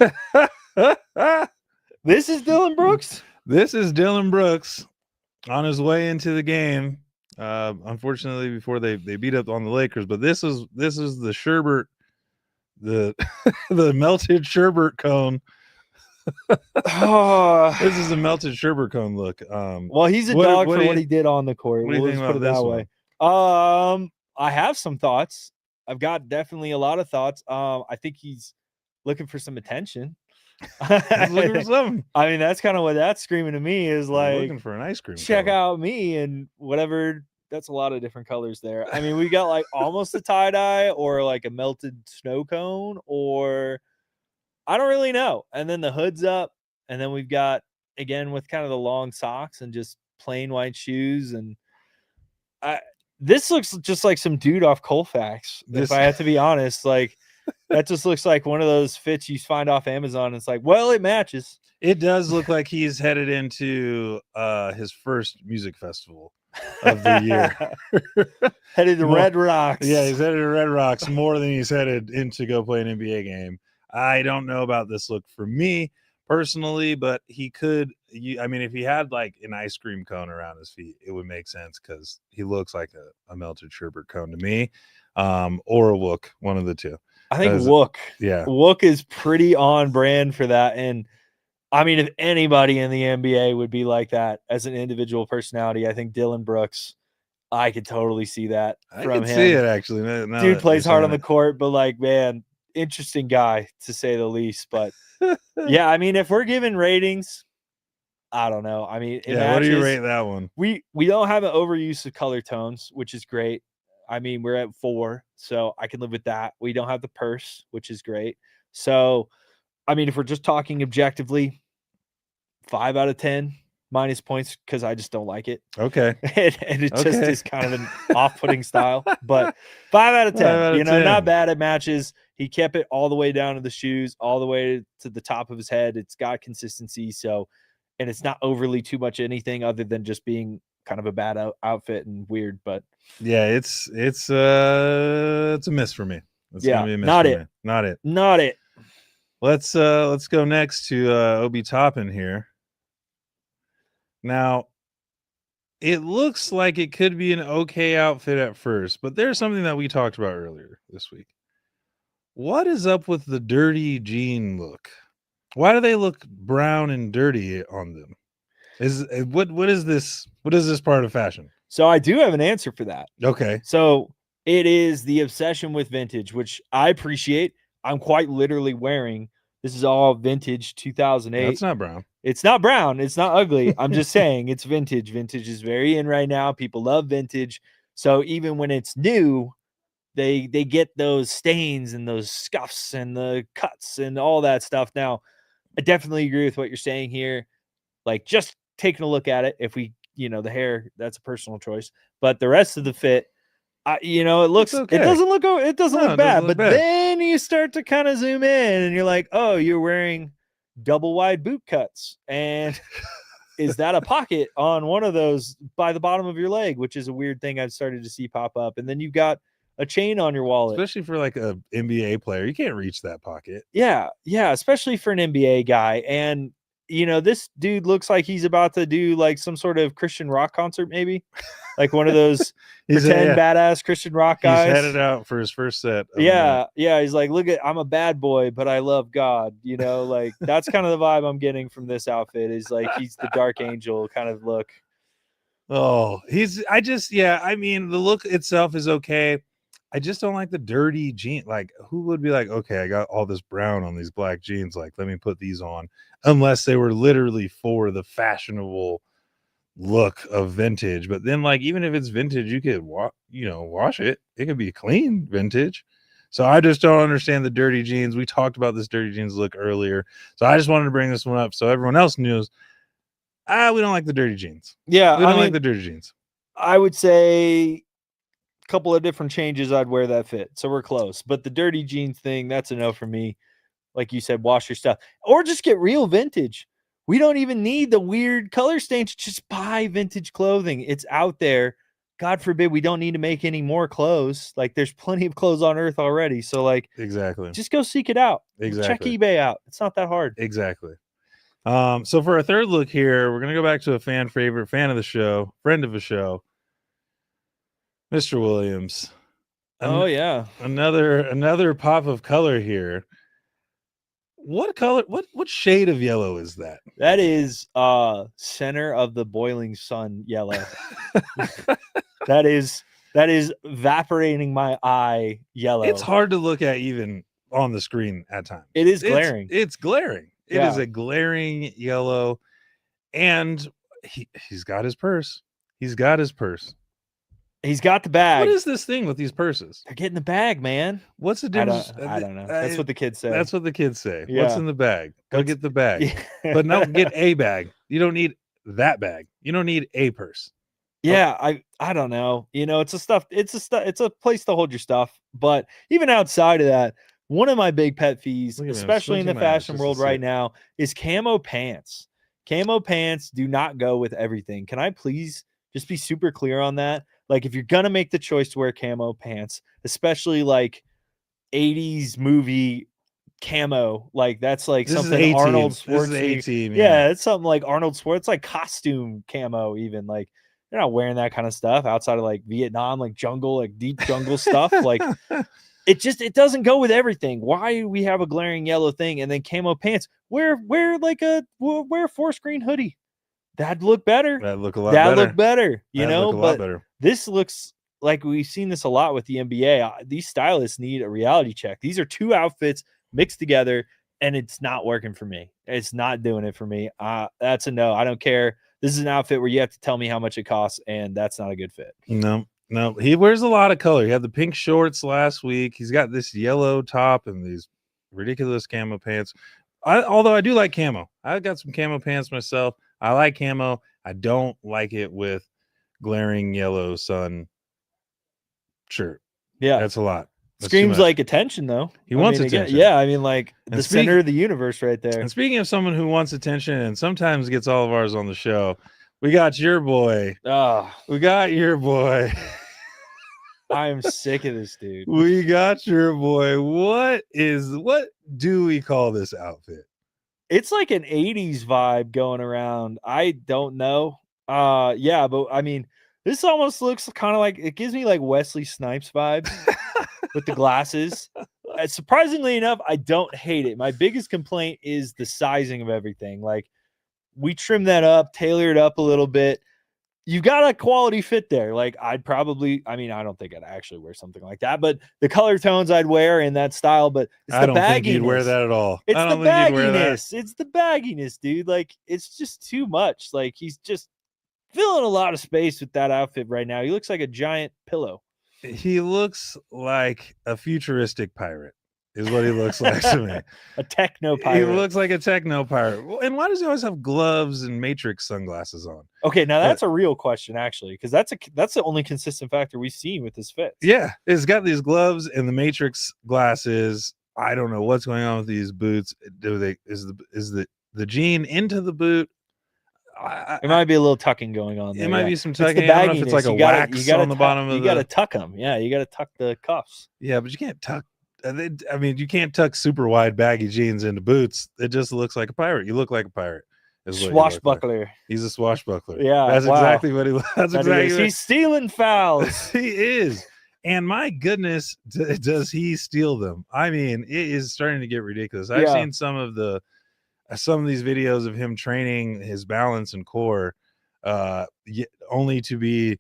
S2: This is Dylan Brooks.
S1: This is Dylan Brooks on his way into the game. Unfortunately, before they beat up on the Lakers, but this is the sherbet, the the melted sherbet cone. This is a melted sherbet cone look.
S2: Well, he's a dog for what he did on the court.
S1: What do you
S2: We'll
S1: think
S2: just put
S1: about
S2: it
S1: this
S2: that
S1: one?
S2: way. I have some thoughts. I've got definitely a lot of thoughts. I think he's looking for some attention.
S1: He's looking for something.
S2: I mean, that's kind of what that's screaming to me is like,
S1: looking for an ice cream.
S2: check
S1: cone.
S2: out me and whatever. That's a lot of different colors there. I mean, we got like almost a tie dye or like a melted snow cone, or I don't really know. And then the hood's up, and then we've got again with kind of the long socks and just plain white shoes. And this looks just like some dude off Colfax. If I have to be honest, like that just looks like one of those fits you find off Amazon. It's like, well, it matches.
S1: It does look like he's headed into his first music festival of the year.
S2: Headed to Red Rocks.
S1: Yeah, he's headed to Red Rocks more than he's headed in to go play an NBA game. I don't know about this look for me, personally, but he could. I mean, if he had like an ice cream cone around his feet, it would make sense because he looks like a melted sherbet cone to me, or a Wook, one of the two.
S2: I think
S1: Does-
S2: Wook.
S1: Yeah,
S2: Wook is pretty on brand for that. And I mean, if anybody in the NBA would be like that as an individual personality, I think Dylan Brooks. I could totally see that
S1: I
S2: from
S1: can
S2: him.
S1: see it actually. now
S2: Dude
S1: that
S2: plays
S1: you're
S2: hard on
S1: saying
S2: the court, but like, man, interesting guy to say the least. But
S1: it.
S2: yeah, I mean, if we're giving ratings, I don't know. I mean, in
S1: Yeah, what do you
S2: matches,
S1: rate that one?
S2: we don't have an overuse of color tones, which is great. I mean, we're at 4, so I can live with that. We don't have the purse, which is great. So, I mean, if we're just talking objectively, 5 out of 10 minus points because I just don't like it.
S1: Okay.
S2: and it just
S1: Okay.
S2: is kind of an off-putting style. But 5 out of 10,
S1: 5 out of
S2: you know,
S1: 10.
S2: not bad at matches. He kept it all the way down to the shoes, all the way to the top of his head. It's got consistency. So, and it's not overly too much anything other than just being kind of a bad outfit and weird. But
S1: Yeah, it's a miss for me. It's
S2: Yeah,
S1: gonna be a miss
S2: not
S1: for
S2: it.
S1: me. Not it.
S2: not it.
S1: Let's go next to Obi Toppin here. Now, it looks like it could be an okay outfit at first, but there's something that we talked about earlier this week. What is up with the dirty jean look? Why do they look brown and dirty on them? What is this? What is this part of fashion?
S2: So I do have an answer for that.
S1: Okay.
S2: So it is the obsession with vintage, which I appreciate. I'm quite literally wearing. This is all vintage 2008.
S1: That's not brown.
S2: It's not brown. It's not ugly. I'm just saying it's vintage. Vintage is very in right now. People love vintage. So even when it's new, they get those stains and those scuffs and the cuts and all that stuff. Now, I definitely agree with what you're saying here. Like just taking a look at it, if we, the hair, that's a personal choice. But the rest of the fit, it looks,
S1: okay.
S2: it doesn't look
S1: No,
S2: bad.
S1: it doesn't look
S2: But
S1: bad.
S2: then you start to kind of zoom in and you're like, oh, you're wearing double wide boot cuts. And is that a pocket on one of those by the bottom of your leg, which is a weird thing I've started to see pop up. And then you've got a chain on your wallet.
S1: Especially for like a NBA player, you can't reach that pocket.
S2: Yeah, especially for an NBA guy. And this dude looks like he's about to do like some sort of Christian rock concert, maybe like one of those pretend badass Christian rock guys.
S1: He's headed out for his first set.
S2: Yeah. He's like, look I'm a bad boy, but I love God. Like that's kind of the vibe I'm getting from this outfit. Is like he's the dark angel kind of look.
S1: Oh, I mean, the look itself is okay. I just don't like the dirty jean. Like, who would be like, okay, I got all this brown on these black jeans. Like, let me put these on, unless they were literally for the fashionable look of vintage. But then, like, even if it's vintage, you could wash it. It could be clean vintage. So I just don't understand the dirty jeans. We talked about this dirty jeans look earlier. So I just wanted to bring this one up so everyone else knows. We don't like the dirty jeans.
S2: Yeah,
S1: We don't like the dirty jeans.
S2: I would say couple of different changes I'd wear that fit, so we're close. But the dirty jeans thing, that's a no for me. Like you said, wash your stuff or just get real vintage. We don't even need the weird color stains. Just buy vintage clothing. It's out there. God forbid we don't need to make any more clothes. Like there's plenty of clothes on earth already. So like
S1: Exactly.
S2: just go seek it out.
S1: Exactly.
S2: Check eBay out. It's not that hard.
S1: Exactly. So for our third look here, we're gonna go back to a fan favorite, fan of the show, friend of the show, Mr. Williams.
S2: Oh yeah.
S1: Another pop of color here. What color? What shade of yellow is that?
S2: That is center of the boiling sun yellow. that is evaporating my eye yellow.
S1: It's hard to look at even on the screen at times.
S2: It is glaring.
S1: It's glaring. It
S2: Yeah.
S1: is a glaring yellow, and he's got his purse. He's got his purse.
S2: He's got the bag.
S1: What is this thing with these purses?
S2: They're getting the bag, man.
S1: What's the
S2: I
S1: difference?
S2: don't know. That's what the kids say.
S1: That's what the kids say. What's
S2: Yeah.
S1: in the bag? Go
S2: What's-
S1: get the bag.
S2: Yeah.
S1: But no, get a bag. You don't need that bag. You don't need a purse.
S2: Yeah, I don't know. It's a place to hold your stuff. But even outside of that, one of my big pet peeves,
S1: Look at me, I'm
S2: especially in the
S1: squinting my eyes
S2: fashion
S1: just to
S2: world
S1: see
S2: right
S1: it.
S2: now, is camo pants. Camo pants do not go with everything. Can I please just be super clear on that? Like if you're gonna make the choice to wear camo pants, especially like 80s movie camo. Like that's like
S1: This is
S2: something
S1: A-Team.
S2: Arnold
S1: This is
S2: Schwarzenegger.
S1: A-Team,
S2: Yeah, it's something like Arnold Schwarzenegger. It's like costume camo, even. Like they're not wearing that kind of stuff outside of like Vietnam, like jungle, like deep jungle stuff. Like it doesn't go with everything. Why do we have a glaring yellow thing and then camo pants? Wear a forest green hoodie. That'd look better.
S1: That'd look a lot
S2: That'd
S1: better.
S2: look better,
S1: That'd look a lot
S2: but
S1: better.
S2: this looks like we've seen this a lot with the NBA. These stylists need a reality check. These are two outfits mixed together, and it's not working for me. It's not doing it for me. That's a no. I don't care. This is an outfit where you have to tell me how much it costs, and that's not a good fit.
S1: No, he wears a lot of color. He had the pink shorts last week. He's got this yellow top and these ridiculous camo pants. Although I do like camo. I got some camo pants myself. I like camo. I don't like it with glaring yellow sun shirt.
S2: Yeah,
S1: That's a lot. That's too
S2: screams
S1: much.
S2: like attention, though.
S1: He wants
S2: again,
S1: attention.
S2: yeah, I mean, like
S1: And
S2: the center of the universe right there.
S1: And speaking of someone who wants attention and sometimes gets all of ours on the show, we got your boy.
S2: Oh,
S1: We got your boy.
S2: I am sick of this dude.
S1: We got your boy. What do we call this outfit?
S2: It's like an 80s vibe going around. I don't know. Yeah, but I mean, this almost looks kind of like, it gives me like Wesley Snipes vibes with the glasses. Surprisingly enough, I don't hate it. My biggest complaint is the sizing of everything. Like, we trimmed that up, tailored up a little bit. You've got a quality fit there. Like, I don't think I'd actually wear something like that, but the color tones I'd wear in that style. But it's
S1: I
S2: the
S1: don't
S2: bagginess.
S1: think you'd wear that at all.
S2: It's
S1: I
S2: the
S1: don't think you'd wear that.
S2: bagginess. It's the bagginess, dude. Like, it's just too much. Like, he's just filling a lot of space with that outfit right now. He looks like a giant pillow.
S1: He looks like a futuristic pirate, is what he looks like to me.
S2: A techno pirate.
S1: He looks like a techno pirate. Well, and why does he always have gloves and Matrix sunglasses on?
S2: Okay, now that's a real question, actually, because that's the only consistent factor we've seen with this fit.
S1: Yeah, it's got these gloves and the Matrix glasses. I don't know what's going on with these boots. Is the jean into the boot?
S2: It might be a little tucking going on there.
S1: It might
S2: yeah.
S1: be some
S2: It's the
S1: tucking. I don't know if it's like
S2: bagginess.
S1: a wax on the bottom of
S2: You got to tuck them. Yeah, you got to tuck the cuffs.
S1: Yeah, but you can't tuck. I mean, you can't tuck super wide baggy jeans into boots. It just looks like a pirate. You look like a pirate. is what you look like.
S2: Swashbuckler.
S1: He's a swashbuckler.
S2: Yeah,
S1: that's
S2: wow.
S1: exactly what he. That's
S2: That
S1: exactly.
S2: is.
S1: What,
S2: He's stealing fouls.
S1: he is. And my goodness, does he steal them? I mean, it is starting to get ridiculous. I've
S2: Yeah.
S1: seen some of these videos of him training his balance and core, only to be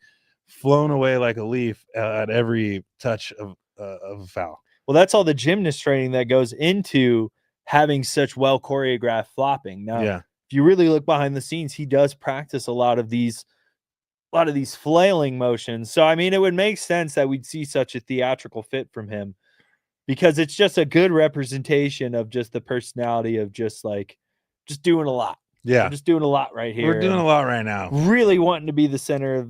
S1: flown away like a leaf at every touch of a foul.
S2: Well, that's all the gymnast training that goes into having such well choreographed flopping. Now,
S1: Yeah,
S2: if you really look behind the scenes, he does practice a lot of these flailing motions. So, I mean, it would make sense that we'd see such a theatrical fit from him, because it's just a good representation of just the personality of just doing a lot.
S1: yeah.
S2: I'm just doing a lot right here.
S1: We're doing a lot right now.
S2: Really wanting to be the center of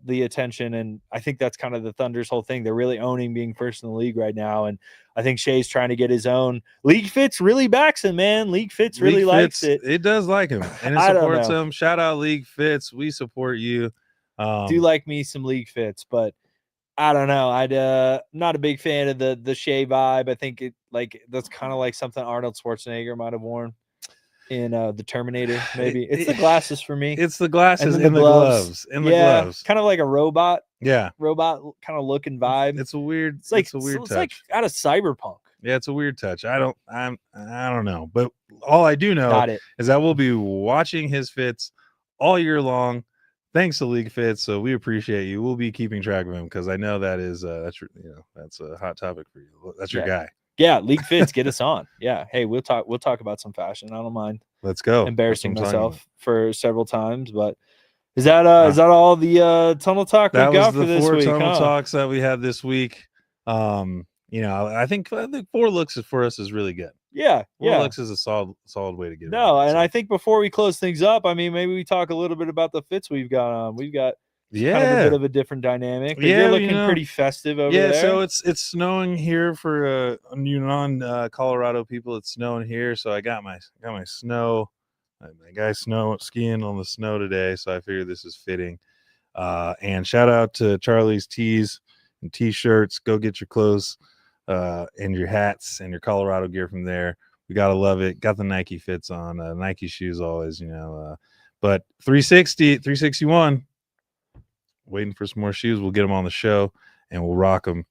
S2: the attention, and I think that's kind of the Thunder's whole thing. They're really owning being first in the league right now, and I think Shea's trying to get his own. League Fits really backs him, man. League Fits really
S1: League
S2: likes
S1: Fits,
S2: it.
S1: It does like him, and it
S2: I don't
S1: supports
S2: know.
S1: him. Shout out League Fits. We support you.
S2: Do like me some League Fits, but I don't know. Not a big fan of the Shea vibe. I think that's kind of like something Arnold Schwarzenegger might have worn in the Terminator. Maybe it's the glasses for me.
S1: It's the glasses
S2: then
S1: and the gloves. And the gloves.
S2: kind of like a robot
S1: Yeah,
S2: kind of looking vibe.
S1: it's a weird.
S2: It's like
S1: it's a weird
S2: it's
S1: touch.
S2: like out of cyberpunk.
S1: Yeah, it's a weird touch. I don't know, but all I do know
S2: Got it.
S1: is that we'll be watching his fits all year long. Thanks to League Fits, so we appreciate you. We'll be keeping track of him because I know that is that's a hot topic for you. That's your guy.
S2: Yeah, League Fits, get us on. Yeah, hey, we'll talk about some fashion. I don't mind
S1: Let's go.
S2: embarrassing
S1: That's what I'm talking
S2: myself for several times, but is that all the tunnel talk
S1: about.
S2: we've
S1: That
S2: got
S1: was
S2: for
S1: the
S2: this
S1: 4
S2: week?
S1: tunnel
S2: Huh?
S1: talks that we had this week. I think 4 looks for us is really good.
S2: Yeah,
S1: 4
S2: yeah.
S1: looks is a solid way to get.
S2: No,
S1: it.
S2: and I think before we close things up, I mean, maybe we talk a little bit about the fits we've got on. We've got kind of a bit of a different dynamic. But
S1: Yeah,
S2: you're
S1: you
S2: looking
S1: know.
S2: pretty festive over
S1: Yeah,
S2: there.
S1: so it's snowing here for you non-Colorado people. It's snowing here, so I got my snow. My guy skiing on the snow today, so I figured this is fitting. And shout out to Charlie's Tees and T-shirts. Go get your clothes and your hats and your Colorado gear from there. We gotta love it. Got the Nike fits on, Nike shoes always, but 360, 361, waiting for some more shoes. We'll get them on the show and we'll rock them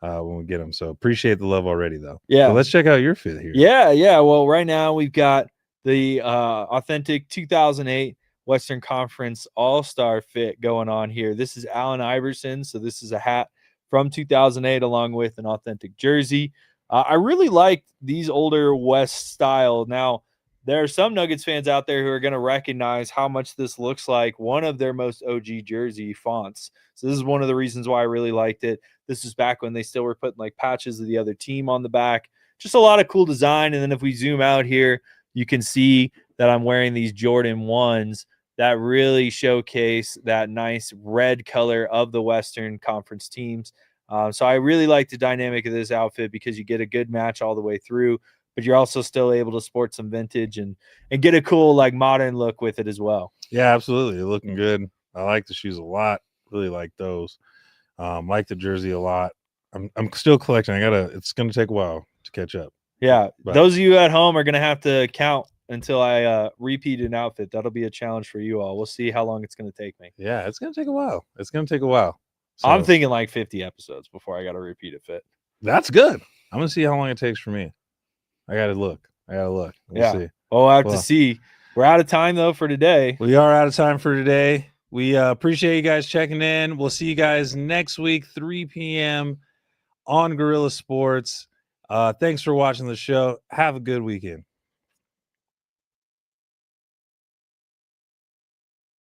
S1: when we get them. So appreciate the love already, though.
S2: Yeah.
S1: So let's check out your fit here.
S2: Yeah. Well, right now we've got the authentic 2008 Western Conference All-Star fit going on here. This is Allen Iverson. So this is a hat from 2008 along with an authentic jersey. I really like these older West style. Now, there are some Nuggets fans out there who are going to recognize how much this looks like one of their most OG jersey fonts. So this is one of the reasons why I really liked it. This is back when they still were putting like patches of the other team on the back. Just a lot of cool design. And then if we zoom out here, you can see that I'm wearing these Jordan 1s that really showcase that nice red color of the Western Conference teams. So I really like the dynamic of this outfit because you get a good match all the way through, but you're also still able to sport some vintage and get a cool like modern look with it as well.
S1: Yeah, absolutely. You're looking good. I like the shoes a lot. Really like those. Like the jersey a lot. I'm still collecting. It's gonna take a while to catch up.
S2: Yeah.
S1: But
S2: Those of you at home are gonna have to count until I repeat an outfit. That'll be a challenge for you all. We'll see how long it's gonna take me.
S1: yeah, it's gonna take a while. So
S2: I'm thinking like 50 episodes before I gotta repeat a fit.
S1: that's good. I'm gonna see how long it takes for me. I gotta look. We'll
S2: Yeah.
S1: see.
S2: Oh, I have
S1: Well.
S2: to see. We're out of time though for today.
S1: We are out of time for today. We appreciate you guys checking in. We'll see you guys next week, 3 p.m. on Gorilla Sports. Thanks for watching the show. Have a good weekend.